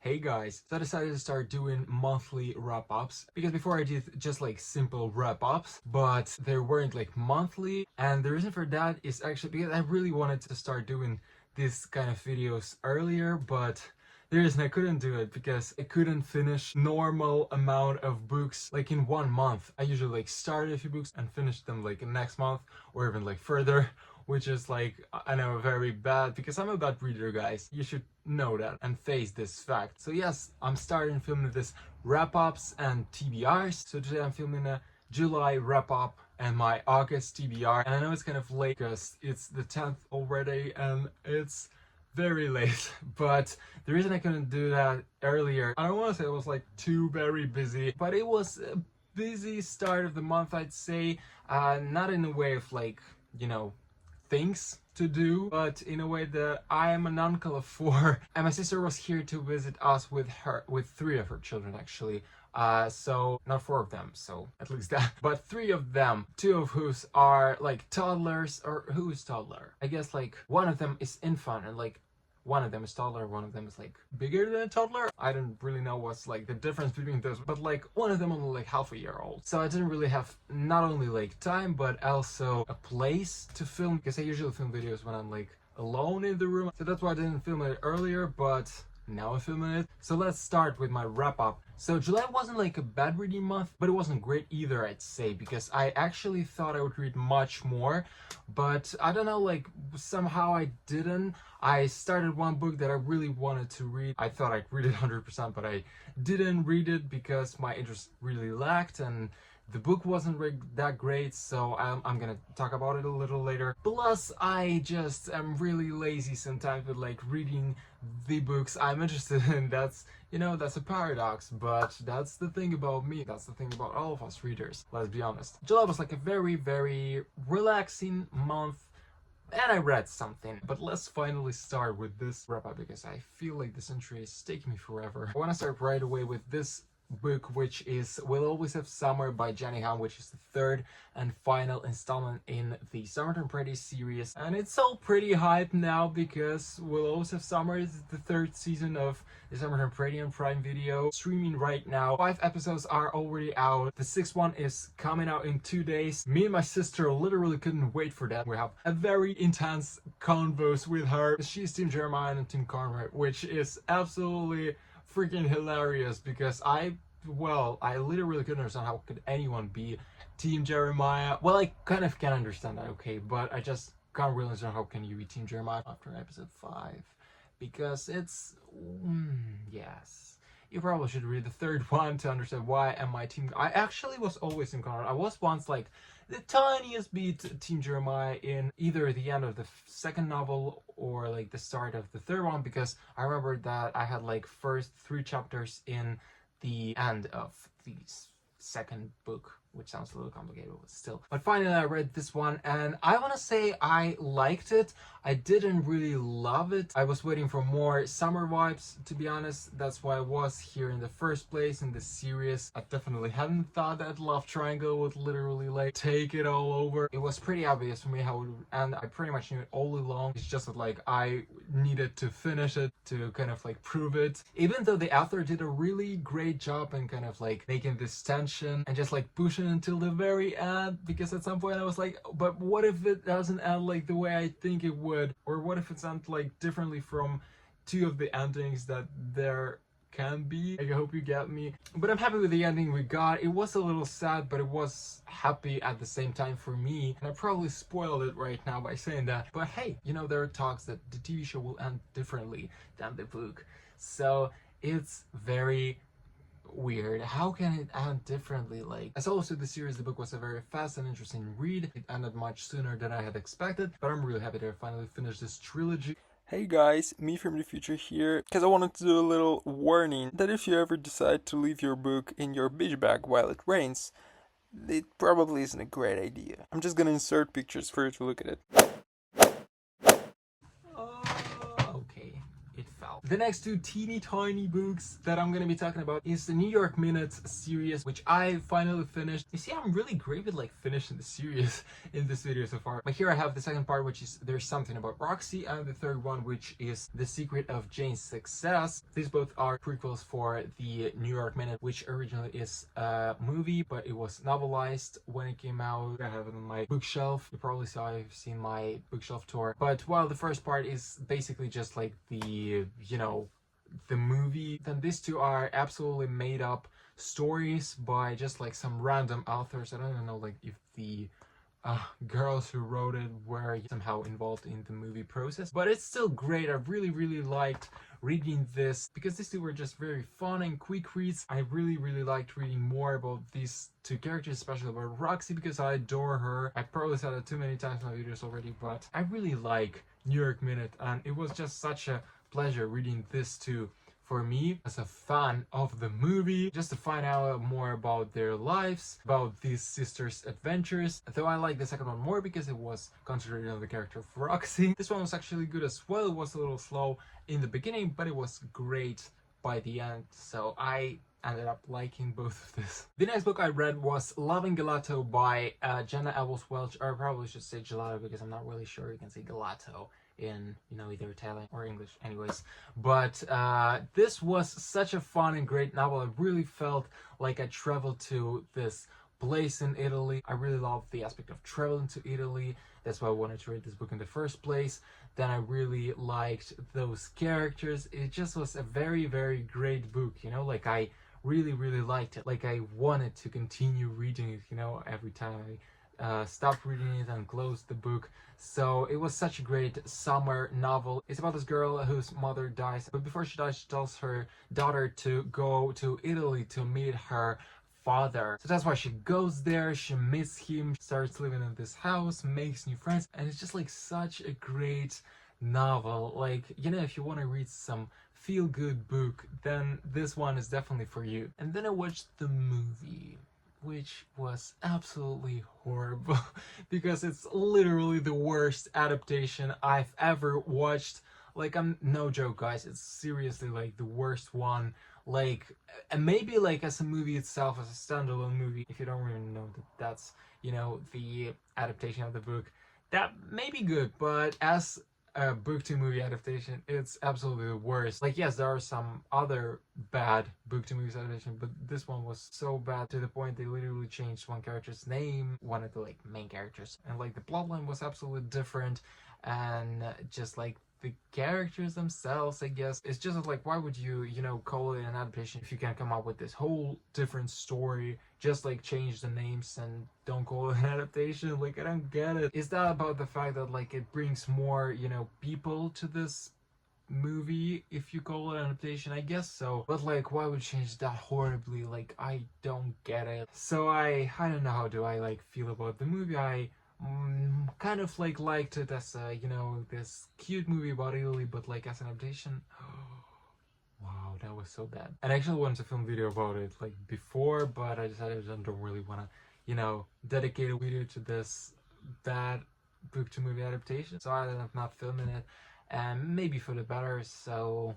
Hey guys, so I decided to start doing monthly wrap-ups because before I did just like simple wrap-ups, but they weren't like monthly, and the reason for that is actually because I really wanted to start doing this kind of videos earlier, but the reason I couldn't do it because I couldn't finish normal amount of books like in 1 month. I usually like started a few books and finished them like next month or even like further, which is like, I know, very bad because I'm a bad reader, guys. You should know that and face this fact. So yes, I'm starting filming this wrap-ups and TBRs. So today I'm filming a July wrap-up and my August TBR. And I know it's kind of late because it's the 10th already and it's very late, but the reason I couldn't do that earlier, I don't want to say it was like too very busy, but it was a busy start of the month, I'd say. Not in a way of like, you know, things to do, but in a way that I am an uncle of 4 and my sister was here to visit us with 3 of her children actually. So not 4 of them, so at least that, but 3 of them, 2 of whose are like toddlers. Or who's toddler? I guess like one of them is infant and like one of them is toddler, one of them is like bigger than a toddler. I don't really know what's like the difference between those, but like one of them only like half a year old. So I didn't really have not only like time, but also a place to film, because I usually film videos when I'm like alone in the room. So that's why I didn't film it earlier, but now I'm filming it. So let's start with my wrap up. So July wasn't like a bad reading month, but it wasn't great either, I'd say, because I actually thought I would read much more, but I don't know, like somehow I didn't. I started one book that I really wanted to read. I thought I'd read it 100%, but I didn't read it because my interest really lacked and the book wasn't that great, so I'm gonna talk about it a little later. Plus, I just am really lazy sometimes with like reading the books I'm interested in. That's, you know, that's a paradox, but that's the thing about me. That's the thing about all of us readers, let's be honest. July was like a very, very relaxing month, and I read something. But let's finally start with this wrap-up because I feel like this entry is taking me forever. I want to start right away with this book, which is We'll Always Have Summer by Jenny Han, which is the 3rd and final installment in the Summertime Pretty series. And it's all pretty hyped now because We'll Always Have Summer is the 3rd season of the Summertime Pretty on Prime Video, streaming right now. 5 episodes are already out. The 6th one is coming out in 2 days. Me and my sister literally couldn't wait for that. We have a very intense convos with her. She's Team Jeremiah and Team Carver, which is absolutely freaking hilarious because I literally couldn't understand how could anyone be Team Jeremiah. Well, I kind of can understand that, okay, but I just can't really understand how can you be Team Jeremiah after episode 5, because it's yes, you probably should read the 3rd one to understand why am I Team. I actually was always Team Conrad. I was once like the tiniest bit Team Jeremiah in either the end of the 2nd novel or like the start of the 3rd one, because I remember that I had like first 3 chapters in the end of the 2nd book, which sounds a little complicated, but still. But finally I read this one and I want to say I liked it. I didn't really love it. I was waiting for more summer vibes, to be honest. That's why I was here in the first place in this series. I definitely hadn't thought that love triangle would literally like take it all over. It was pretty obvious for me how it would end. I pretty much knew it all along. It's just that like I needed to finish it to kind of like prove it. Even though the author did a really great job in kind of like making this tension and just like pushing until the very end, because at some point I was like, but what if it doesn't end like the way I think it would, or what if it's end like differently from 2 of the endings that there can be. I hope you get me. But I'm happy with the ending we got. It was a little sad, but it was happy at the same time for me, and I probably spoiled it right now by saying that, but hey, you know, there are talks that the TV show will end differently than the book, so it's very weird. How can it end differently? Like, as always with the series, the book was a very fast and interesting read. It ended much sooner than I had expected, but I'm really happy that I finally finished this trilogy. Hey guys, me from the future here, because I wanted to do a little warning that if you ever decide to leave your book in your beach bag while it rains, it probably isn't a great idea. I'm just gonna insert pictures for you to look at it. Okay, it fell. The next two teeny tiny books that I'm gonna be talking about is the New York Minute series, which I finally finished. You see, I'm really great with like finishing the series in this video so far. But here I have the second part, which is There's Something About Roxy, and the third one, which is The Secret of Jane's Success. These both are prequels for the New York Minute, which originally is a movie, but it was novelized when it came out. I have it on my bookshelf. You probably saw I've seen my bookshelf tour. But while the first part is basically just like the, the movie, then these two are absolutely made up stories by just like some random authors. I don't even know like if the girls who wrote it were somehow involved in the movie process, but it's still great. I really liked reading this because these two were just very fun and quick reads. I really liked reading more about these two characters, especially about Roxy, because I adore her. I probably said it too many times in my videos already, but I really like New York Minute, and it was just such a pleasure reading this too. For me, as a fan of the movie, just to find out more about their lives, about these sisters' adventures. Though I like the second one more because it was concentrated on the character of Roxy. This one was actually good as well. It was a little slow in the beginning, but it was great by the end. So I ended up liking both of this. The next book I read was Loving Gelato by Jenna Ellis Welch, or I probably should say gelato because I'm not really sure you can say gelato in either Italian or English anyways. But this was such a fun and great novel. I really felt like I traveled to this place in Italy. I really loved the aspect of traveling to Italy. That's why I wanted to read this book in the first place. Then I really liked those characters. It just was a very great book, like I really liked it. Like I wanted to continue reading it, every time I stopped reading it and closed the book. So it was such a great summer novel. It's about this girl whose mother dies, but before she dies, she tells her daughter to go to Italy to meet her father. So that's why she goes there, she meets him, starts living in this house, makes new friends, and it's just like such a great novel. Like, if you want to read some feel-good book, then this one is definitely for you. And then I watched the movie, which was absolutely horrible because it's literally the worst adaptation I've ever watched. Like, I'm no joke, guys, it's seriously like the worst one. Like, and maybe like as a movie itself, as a standalone movie, if you don't really know that that's the adaptation of the book, that may be good, but as a book to movie adaptation, it's absolutely the worst. Like, yes, there are some other bad book to movie adaptation, but this one was so bad to the point they literally changed one character's name, one of the like main characters, and like the plotline was absolutely different, and just like the characters themselves, I guess, it's just like, why would you call it an adaptation if you can come up with this whole different story? Just like change the names and don't call it an adaptation. Like, I don't get it. Is that about the fact that like it brings more people to this movie if you call it an adaptation? I guess so, but like, why would you change that horribly? Like, I don't get it. So I don't know how do I like feel about the movie. I kind of like liked it as a this cute movie about Italy, but like as an adaptation, wow, that was so bad. And I actually wanted to film a video about it like before, but I decided I don't really want to dedicate a video to this bad book to movie adaptation, so I ended up not filming it, and maybe for the better. So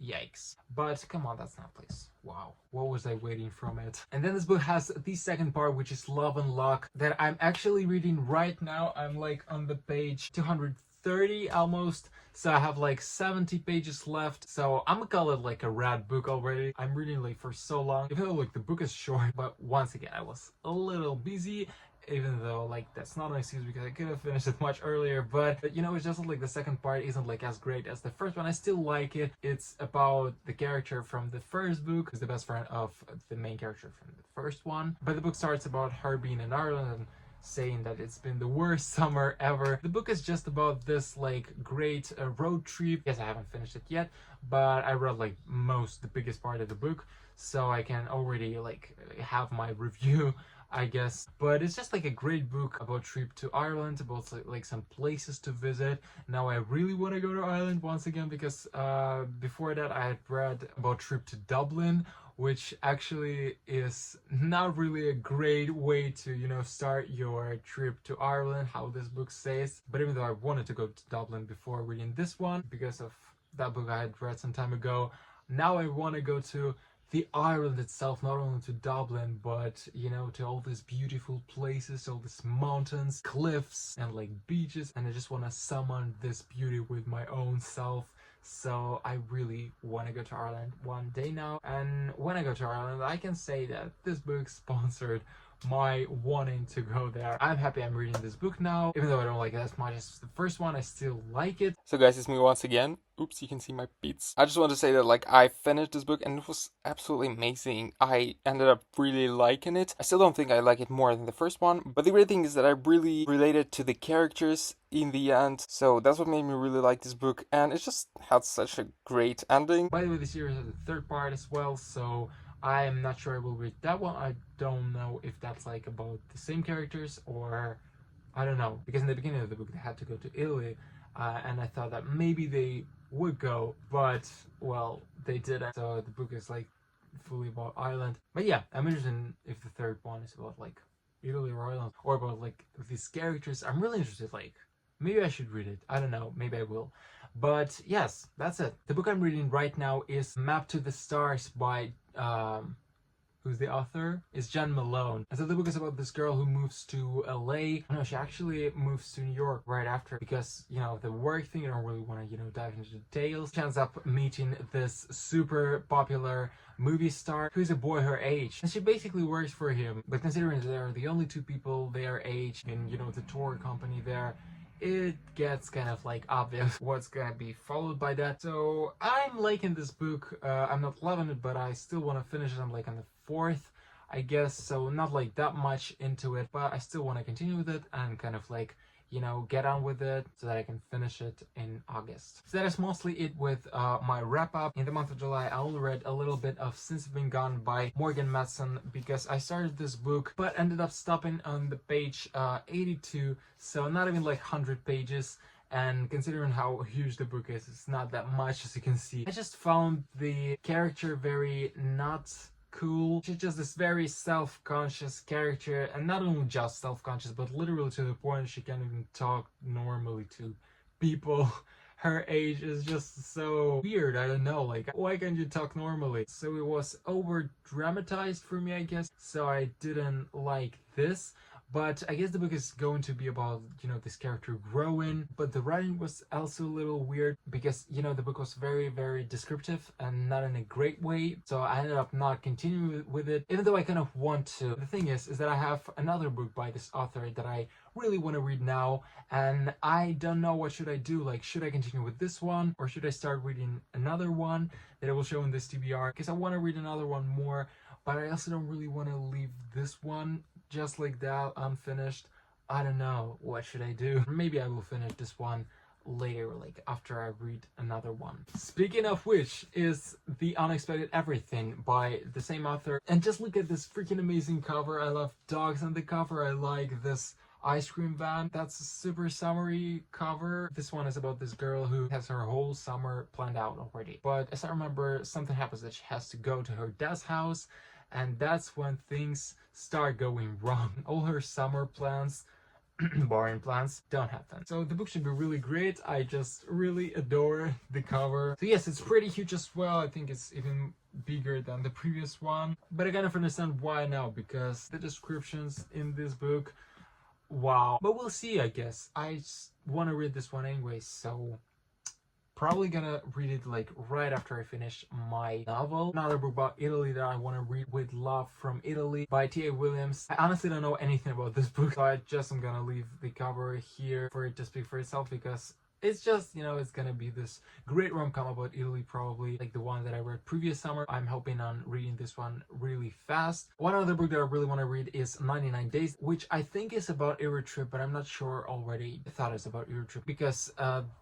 yikes. But come on, that's not place. Wow, what was I waiting from it? And then this book has the second part, which is Love and Luck, that I'm actually reading right now. I'm like on the page 230 almost, so I have like 70 pages left. So I'm gonna call it like a rad book already. I'm reading like for so long, even though like the book is short, but once again I was a little busy, even though like that's not an excuse because I could have finished it much earlier. But it's just like the second part isn't like as great as the first one. I still like it. It's about the character from the first book who's the best friend of the main character from the first one, but the book starts about her being in Ireland and saying that it's been the worst summer ever. The book is just about this like great road trip. Yes, I haven't finished it yet, but I read like the biggest part of the book, so I can already like have my review, I guess. But it's just like a great book about trip to Ireland, about like some places to visit. Now I really want to go to Ireland once again because before that I had read about trip to Dublin, which actually is not really a great way to start your trip to Ireland, how this book says. But even though I wanted to go to Dublin before reading this one because of that book I had read some time ago. Now I want to go to the island itself, not only to Dublin, but you know, to all these beautiful places, all these mountains, cliffs, and like beaches, and I just want to summon this beauty with my own self. So I really want to go to Ireland one day now, and when I go to Ireland, I can say that this book sponsored my wanting to go there. I'm happy I'm reading this book now, even though I don't like it as much as the first one, I still like it. So guys, it's me once again. Oops, you can see my beats. I just want to say that like I finished this book and it was absolutely amazing. I ended up really liking it. I still don't think I like it more than the first one, but the great thing is that I really related to the characters in the end. So that's what made me really like this book, and it just had such a great ending. By the way, the series has a third part as well, so I'm not sure I will read that one. I don't know if that's like about the same characters or I don't know, because in the beginning of the book they had to go to Italy, and I thought that maybe they would go, but well, they didn't. So the book is like fully about Ireland. But yeah, I'm interested in if the third one is about like Italy or Ireland or about like these characters. I'm really interested. Like maybe I should read it. I don't know. Maybe I will. But yes, that's it. The book I'm reading right now is Map to the Stars by who's the author, is Jen Malone. And so the book is about this girl who moves to LA. No, she actually moves to New York right after because, you know, the work thing, I don't really want to, you know, dive into details. She ends up meeting this super popular movie star who's a boy her age. And she basically works for him. But considering they're the only two people their age in, you know, the tour company there, it gets kind of like obvious what's gonna be followed by that. So I'm liking this book. I'm not loving it, but I still want to finish it. I'm like on the fourth, I guess, so not like that much into it, but I still want to continue with it and kind of like, you know, get on with it so that I can finish it in August. So that is mostly it with my wrap up. In the month of July, I only read a little bit of Since I've Been Gone by Morgan Matson because I started this book but ended up stopping on the page 82, so not even like 100 pages. And considering how huge the book is, it's not that much, as you can see. I just found the character very not cool. She's just this very self-conscious character, and not only just self-conscious, but literally to the point she can't even talk normally to people her age. Is just so weird. I don't know, like, why can't you talk normally? So it was over dramatized for me, I guess, so I didn't like this. But I guess the book is going to be about, you know, this character growing, but the writing was also a little weird because, you know, the book was very, very descriptive and not in a great way. So I ended up not continuing with it, even though I kind of want to. The thing is that I have another book by this author that I really want to read now, and I don't know what should I do. Like, should I continue with this one or should I start reading another one that I will show in this TBR? Because I want to read another one more, but I also don't really want to leave this one just like that unfinished. I don't know, what should I do? Maybe I will finish this one later, like after I read another one. Speaking of which is The Unexpected Everything by the same author, and just look at this freaking amazing cover. I love dogs on the cover. I like this ice cream van. That's a super summery cover. This one is about this girl who has her whole summer planned out already, but as I remember, something happens that she has to go to her dad's house, and that's when things start going wrong. All her summer plans, boring plans, don't happen. So the book should be really great. I just really adore the cover. So yes, it's pretty huge as well. I think it's even bigger than the previous one, but I kind of understand why now, because the descriptions in this book, wow. But we'll see, I guess. I just want to read this one anyway, so probably gonna read it like right after I finish my novel. Another book about Italy that I want to read, With Love from Italy by T.A. Williams. I honestly don't know anything about this book, so I just am gonna leave the cover here for it to speak for itself, because it's just, you know, it's gonna be this great rom-com about Italy, probably like the one that I read previous summer. I'm hoping on reading this one really fast. One other book that I really want to read is 99 Days, which I think is about a road trip, but I'm not sure already. I thought it's about a road trip because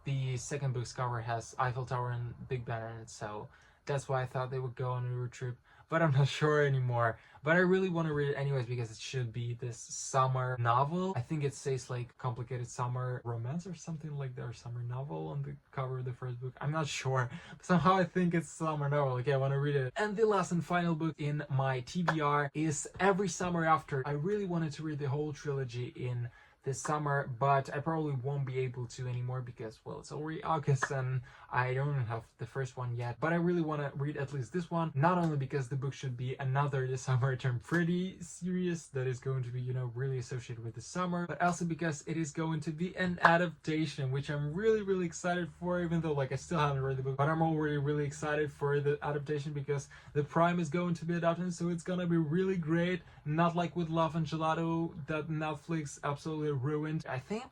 the second book's cover has Eiffel Tower and Big Ben in it, so that's why I thought they would go on a road trip, but I'm not sure anymore. But I really want to read it anyways because it should be this summer novel. I think it says like complicated summer romance or something like that, or summer novel on the cover of the first book. I'm not sure, but somehow I think it's summer novel. Okay, I want to read it. And the last and final book in my TBR is Every Summer After. I really wanted to read the whole trilogy in this summer, but I probably won't be able to anymore because, well, it's already August and I don't have the first one yet, but I really want to read at least this one, not only because the book should be another The Summer Term Pretty series that is going to be, you know, really associated with the summer, but also because it is going to be an adaptation, which I'm really excited for, even though like I still haven't read the book, but I'm already really excited for the adaptation because the Prime is going to be adapted, so it's gonna be really great, not like with Love and Gelato that Netflix absolutely ruined. I think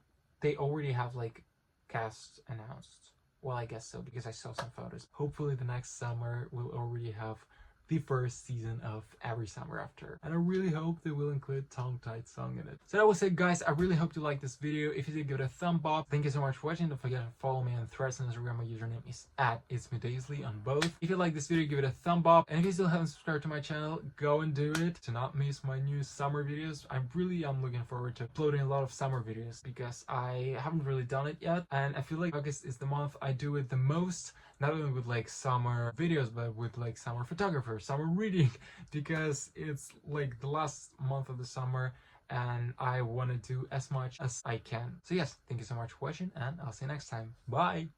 they already have like cast announced. Well, I guess so, because I saw some photos. Hopefully the next summer we'll already have the first season of Every Summer After. And I really hope they will include Tongue Tied Song in it. So that was it, guys. I really hope you liked this video. If you did, give it a thumb up. Thank you so much for watching. Don't forget to follow me on Threads and Instagram. My username is @itsmedaisley on both. If you like this video, give it a thumb up. And if you still haven't subscribed to my channel, go and do it to not miss my new summer videos. I'm looking forward to uploading a lot of summer videos because I haven't really done it yet. And I feel like August is the month I do it the most. Not only with like summer videos, but with like summer photographer, summer reading, because it's like the last month of the summer and I want to do as much as I can. So yes, thank you so much for watching and I'll see you next time. Bye!